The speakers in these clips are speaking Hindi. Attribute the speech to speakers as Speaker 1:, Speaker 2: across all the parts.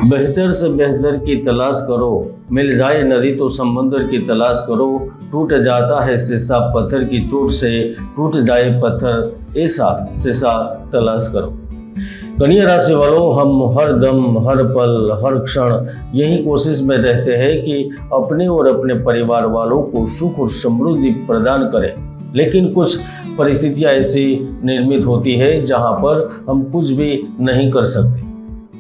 Speaker 1: बेहतर से बेहतर की तलाश करो, मिल जाए नदी तो समंदर की तलाश करो। टूट जाता है शीशा पत्थर की चोट से, टूट जाए पत्थर ऐसा शीशा तलाश करो। कन्या राशि वालों, हम हर दम, हर पल, हर क्षण यही कोशिश में रहते हैं कि अपने और अपने परिवार वालों को सुख और समृद्धि प्रदान करें, लेकिन कुछ परिस्थितियां ऐसी निर्मित होती है जहां पर हम कुछ भी नहीं कर सकते,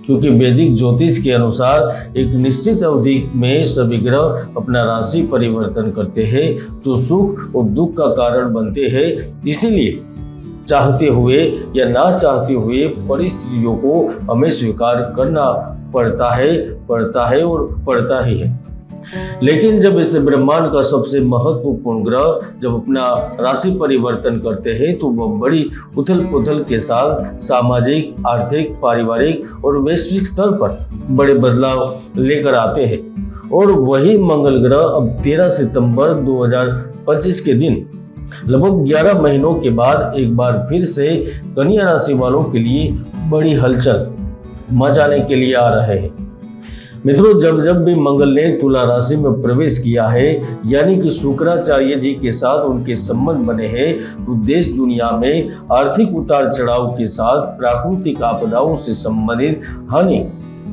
Speaker 1: क्योंकि वैदिक ज्योतिष के अनुसार एक निश्चित अवधि में सभी ग्रह अपना राशि परिवर्तन करते हैं, जो सुख और दुख का कारण बनते हैं। इसीलिए चाहते हुए या ना चाहते हुए परिस्थितियों को हमें स्वीकार करना पड़ता है और पड़ता ही है। लेकिन जब इस ब्रह्मांड का सबसे महत्वपूर्ण ग्रह जब अपना राशि परिवर्तन करते हैं तो वह बड़ी उथल पुथल के साथ सामाजिक, आर्थिक, पारिवारिक और वैश्विक स्तर पर बड़े बदलाव लेकर आते हैं। और वही मंगल ग्रह अब 13 सितंबर 2025 के दिन लगभग 11 महीनों के बाद एक बार फिर से कन्या राशि वालों के लिए बड़ी हलचल मचाने के लिए आ रहे हैं। मित्रों, जब भी मंगल ने तुला राशि में प्रवेश किया है, यानी कि शुक्राचार्य जी के साथ उनके संबंध बने हैं, तो देश दुनिया में आर्थिक उतार चढ़ाव के साथ प्राकृतिक आपदाओं से संबंधित हानि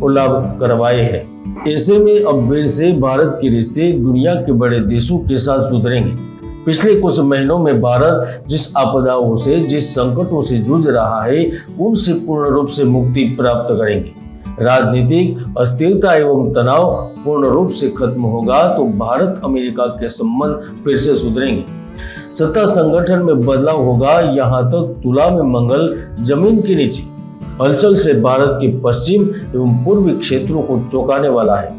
Speaker 1: और लाभ करवाए हैं। ऐसे में अब फिर से भारत के रिश्ते दुनिया के बड़े देशों के साथ सुधरेंगे। पिछले कुछ महीनों में भारत जिस आपदाओं से, जिस संकटों से जूझ रहा है, उनसे पूर्ण रूप से मुक्ति प्राप्त करेंगे। राजनीतिक अस्थिरता एवं तनाव पूर्ण रूप से खत्म होगा तो भारत अमेरिका के संबंध फिर से सुधरेंगे। सत्ता संगठन में बदलाव होगा। यहाँ तक तुला में मंगल जमीन के नीचे हलचल से भारत के पश्चिम एवं पूर्वी क्षेत्रों को चौंकाने वाला है,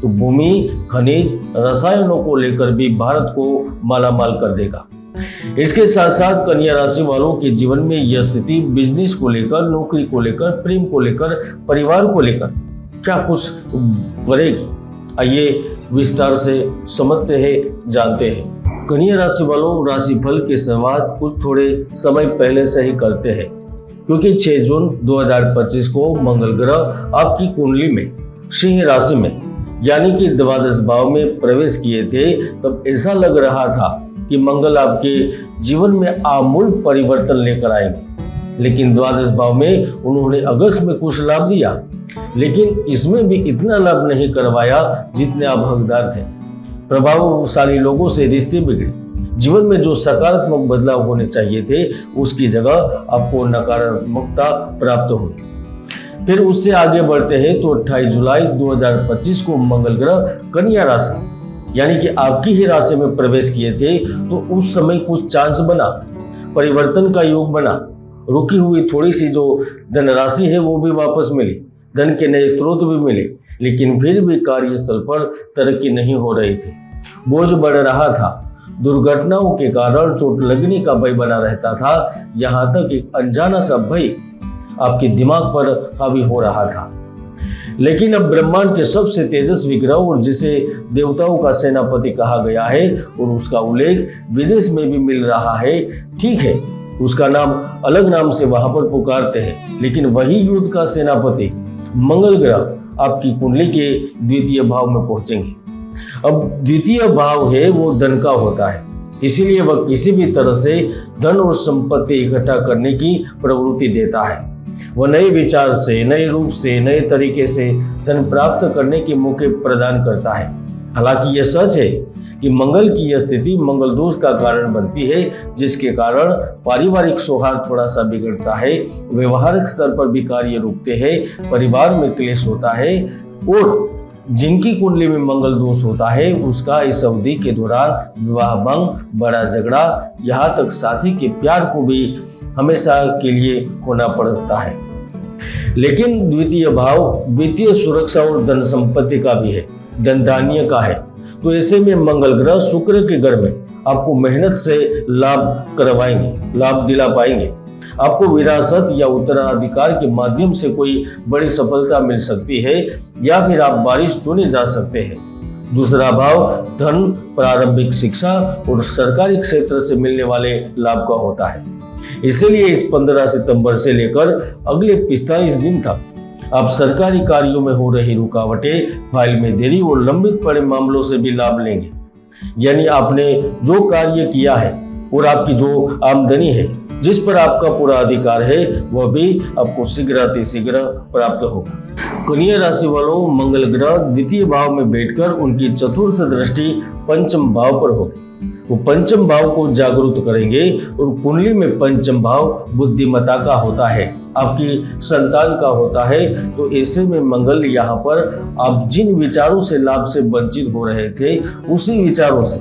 Speaker 1: तो भूमि, खनिज, रसायनों को लेकर भी भारत को मालामाल कर देगा। इसके साथ साथ कन्या राशि वालों के जीवन में यह स्थिति बिजनेस को लेकर, नौकरी को लेकर, प्रेम को लेकर, परिवार को लेकर क्या कुछ करेगी, आइए विस्तार से समझते हैं, जानते हैं। कन्या राशि वालों राशिफल की शुरुआत कुछ थोड़े समय पहले से ही करते हैं, क्योंकि 6 जून 2025 को मंगल ग्रह आपकी कुंडली में सिंह राशि में यानी कि द्वादश भाव में प्रवेश किए थे। तब ऐसा लग रहा था कि मंगल आपके जीवन में आमूल परिवर्तन लेकर आएंगे, लेकिन द्वादश भाव में उन्होंने अगस्त में कुछ लाभ दिया, लेकिन इसमें भी इतना लाभ नहीं करवाया जितने आप हकदार थे। प्रभावशाली लोगों से रिश्ते बिगड़े, जीवन में जो सकारात्मक बदलाव होने चाहिए थे उसकी जगह आपको नकारात्मकता प्राप्त हुई। फिर उससे आगे बढ़ते हैं तो 28 जुलाई 2025 को मंगल ग्रह कन्या राशि यानी कि आपकी ही राशि में प्रवेश किए थे, तो उस समय कुछ चांस बना, परिवर्तन का योग बना। रुकी हुई थोड़ी सी जो धनराशि है वो भी वापस मिली, धन के नए स्रोत भी मिले, लेकिन फिर भी कार्यस्थल पर तरक्की नहीं हो रही थी। बोझ बढ़ रहा था, दुर्घटनाओं के कारण चोट लगने का भय बना रहता था। यहाँ तक एक अनजाना सा भय आपके दिमाग पर हावी हो रहा था। लेकिन अब ब्रह्मांड के सबसे तेजस्वी ग्रह और जिसे देवताओं का सेनापति कहा गया है और उसका उल्लेख विदेश में भी मिल रहा है, ठीक है उसका नाम अलग नाम से वहां पर पुकारते हैं, लेकिन वही युद्ध का सेनापति मंगल ग्रह आपकी कुंडली के द्वितीय भाव में पहुंचेंगे। अब द्वितीय भाव है वो धन का होता है, इसीलिए वह किसी भी तरह से धन और संपत्ति इकट्ठा करने की प्रवृत्ति देता है। वह नए विचार से, नए रूप से, नए तरीके से धन प्राप्त करने के मौके प्रदान करता है। हालांकि यह सच है कि मंगल की यह स्थिति मंगल दोष का कारण बनती है, जिसके कारण पारिवारिक सौहार्द थोड़ा सा बिगड़ता है, व्यवहारिक स्तर पर भी कार्य रुकते हैं, परिवार में क्लेश होता है और जिनकी कुंडली में मंगल दोष होता है उसका इस अवधि के दौरान विवाह भंग, बड़ा झगड़ा, यहाँ तक साथी के प्यार को भी हमेशा के लिए खोना पड़ता है। लेकिन द्वितीय भाव वित्तीय सुरक्षा और धन संपत्ति का भी है, धन धान्य का है, तो ऐसे में मंगल ग्रह शुक्र के घर में आपको मेहनत से लाभ करवाएंगे, लाभ दिला पाएंगे। आपको विरासत या उत्तराधिकार के माध्यम से कोई बड़ी सफलता मिल सकती है या फिर आप बारिश चुने जा सकते हैं। दूसरा भाव धन, प्रारंभिक शिक्षा और सरकारी क्षेत्र से मिलने वाले लाभ का होता है। इसीलिए इस 15 सितंबर से लेकर अगले 45 दिन तक आप सरकारी कार्यों में हो रही रुकावटें, फाइल में देरी और लंबित पड़े मामलों से भी लाभ लेंगे। यानी आपने जो कार्य किया है और आपकी जो आमदनी है, जिस पर आपका पूरा अधिकार है, वह भी आपको शीघ्र प्राप्त होगा। कन्या राशि वालों, मंगल ग्रह द्वितीय भाव में बैठकर उनकी चतुर्थ दृष्टि पंचम भाव पर होगी। वो पंचम भाव को जागरूक करेंगे और कुंडली में पंचम भाव बुद्धिमत्ता का होता है, आपकी संतान का होता है। तो ऐसे में मंगल यहाँ पर आप जिन विचारों से लाभ से वंचित हो रहे थे, उसी विचारों से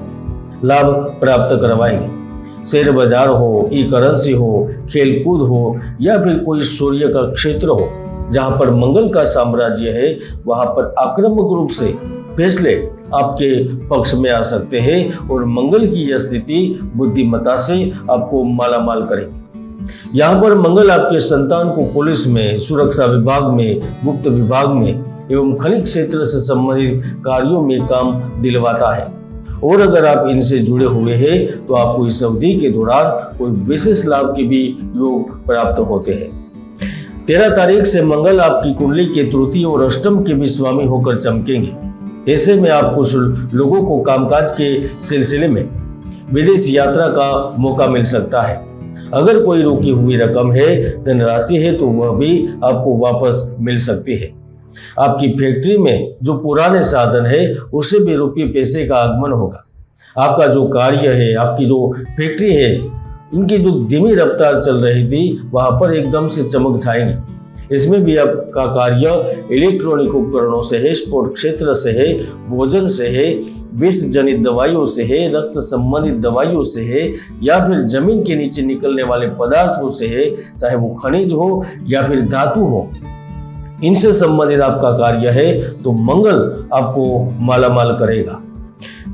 Speaker 1: लाभ प्राप्त करवाएंगे। शेयर बाजार हो, ई करेंसी हो, खेलकूद हो या फिर कोई सूर्य का क्षेत्र हो, जहां पर मंगल का साम्राज्य है, वहां पर आक्रामक रूप से फैसले आपके पक्ष में आ सकते हैं और मंगल की यह स्थिति बुद्धिमत्ता से आपको मालामाल करेगी। यहाँ पर मंगल आपके संतान को पुलिस में, सुरक्षा विभाग में, गुप्त विभाग में एवं खनिज क्षेत्र से संबंधित कार्यों में काम दिलवाता है। और अगर आप इनसे जुड़े हुए हैं तो आपको इस अवधि के दौरान कोई विशेष लाभ के भी योग प्राप्त होते हैं। 13 तारीख से मंगल आपकी कुंडली के तृतीय और अष्टम के भी स्वामी होकर चमकेंगे। ऐसे में आप कुछ लोगों को कामकाज के सिलसिले में विदेश यात्रा का मौका मिल सकता है। अगर कोई रुकी हुई रकम है, धनराशि है, तो वह भी आपको वापस मिल सकती है। आपकी फैक्ट्री में जो पुराने साधन है, उससे भी रुपये पैसे का आगमन होगा। आपका जो कार्य है, आपकी जो फैक्ट्री है, इनकी जो धीमी रफ्तार चल रही थी, वहां पर एकदम से चमक छाएंगे। इसमें भी आपका कार्य इलेक्ट्रॉनिक उपकरणों से है, स्पोर्ट क्षेत्र से है, भोजन से है, विष जनित दवाइयों से है, रक्त संबंधित दवाइयों से है या फिर जमीन के नीचे निकलने वाले पदार्थों से है, चाहे वो खनिज हो या फिर धातु हो, इनसे संबंधित आपका कार्य है। तो मंगल आपको मालामाल करेगा,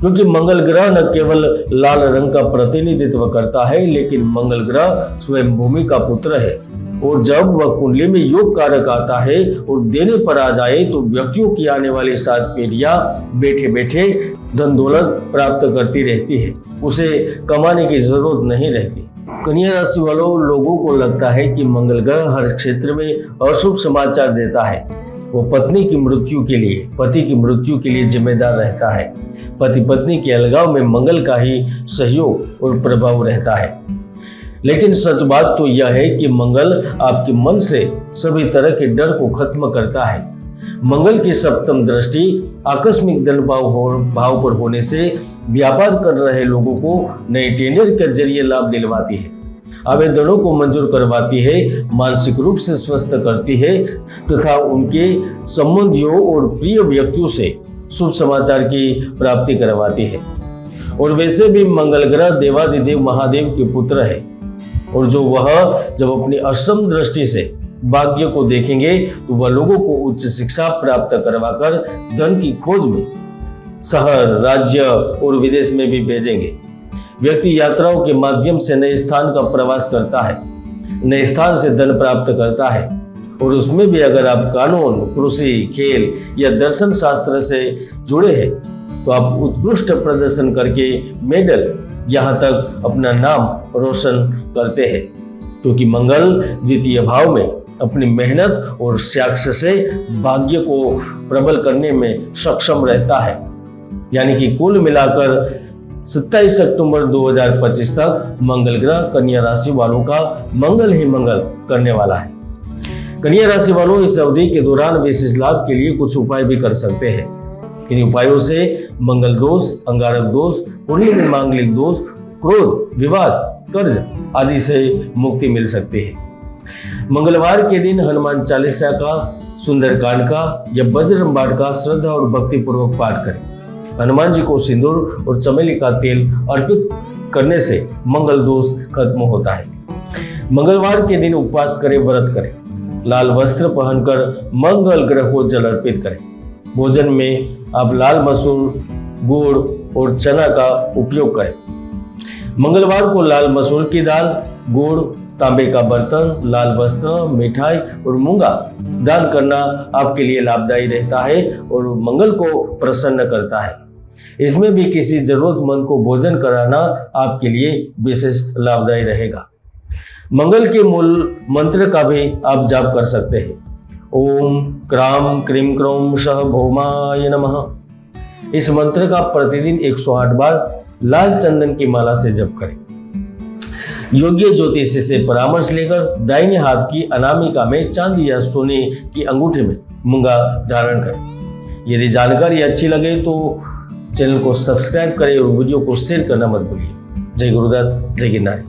Speaker 1: क्योंकि मंगल ग्रह न केवल लाल रंग का प्रतिनिधित्व करता है, लेकिन मंगल ग्रह स्वयं भूमि का पुत्र है। और जब वह कुंडली में योग कारक आता है और देने पर आ जाए, तो व्यक्तियों की आने वाली 7 पीढ़ियां बैठे बैठे धन दौलत प्राप्त करती रहती है, उसे कमाने की जरूरत नहीं रहती। कन्या राशि वालों, लोगों को लगता है कि मंगल ग्रह हर क्षेत्र में अशुभ समाचार देता है। वो पत्नी की मृत्यु के लिए, पति की मृत्यु के लिए जिम्मेदार रहता है। पति पत्नी के अलगाव में मंगल का ही सहयोग और प्रभाव रहता है। लेकिन सच बात तो यह है कि मंगल आपके मन से सभी तरह के डर को खत्म करता है। मंगल की सप्तम दृष्टि आकस्मिक धन भाव पर होने से व्यापार कर रहे लोगों को नए टेंडर के जरिए लाभ दिलवाती है, आवेदनों को मंजूर करवाती है, मानसिक रूप से स्वस्थ करती है तथा उनके संबंधियों और प्रिय व्यक्तियों से शुभ समाचार की प्राप्ति करवाती है। और वैसे भी मंगल ग्रह देवादिदेव महादेव के पुत्र है, और जो वह जब अपनी अष्टम दृष्टि से भाग्य को देखेंगे तो वह लोगों को उच्च शिक्षा प्राप्त करवाकर धन की खोज में शहर, राज्य और विदेश में भी भेजेंगे। व्यक्ति यात्राओं के माध्यम से नए स्थान का प्रवास करता है, नए स्थान से धन प्राप्त करता है। और उसमें भी अगर आप कानून, कृषि, खेल या दर्शन शास्त्र से जुड़े हैं तो आप उत्कृष्ट प्रदर्शन करके मेडल, यहाँ तक अपना नाम रोशन करते हैं, क्योंकि मंगल द्वितीय भाव में अपनी मेहनत और साक्ष्य से भाग्य को प्रबल करने में सक्षम रहता है। यानी कि कुल मिलाकर 27 अक्टूबर 2025 तक मंगल ग्रह कन्या राशि वालों का मंगल ही मंगल करने वाला है। कन्या राशि वालों इस अवधि के दौरान विशेष लाभ के लिए कुछ उपाय भी कर सकते हैं। इन उपायों से मंगल दोष, अंगारक दोष, कुंडली में मांगलिक दोष, क्रोध, विवाद, कर्ज आदि से मुक्ति मिल सकती है। मंगलवार के दिन हनुमान चालीसा का, सुंदरकांड का या बजरंग बाण का श्रद्धा और भक्ति पूर्वक पाठ करें। हनुमान जी को सिंदूर और चमेली का तेल अर्पित करने से मंगल दोष खत्म होता है। मंगलवार के दिन उपवास करें, व्रत करें, लाल वस्त्र पहनकर मंगल ग्रह को जल अर्पित करें। भोजन में आप लाल मसूर, गुड़ और चना का उपयोग करें। मंगलवार को लाल मसूर की दाल, गुड़, तांबे का बर्तन, लाल वस्त्र, मिठाई और मूंगा दान करना आपके लिए लाभदायी रहता है और मंगल को प्रसन्न करता है। इसमें भी किसी जरूरतमंद को भोजन कराना आपके लिए विशेष लाभदायी रहेगा। मंगल के मूल मंत्र का भी आप जाप कर सकते हैं। ओम क्राम क्रीम क्रोम सह भौमाय नमः। इस मंत्र का प्रतिदिन 108 बार लाल चंदन की माला से जप करें। योग्य ज्योतिषी से परामर्श लेकर दाहिने हाथ की अनामिका में चांदी या सोने की अंगूठी में मूंगा धारण करें। यदि जानकारी अच्छी लगे तो चैनल को सब्सक्राइब करें और वीडियो को शेयर करना मत भूलिए। जय गुरुदत्त, जय गिरनारी।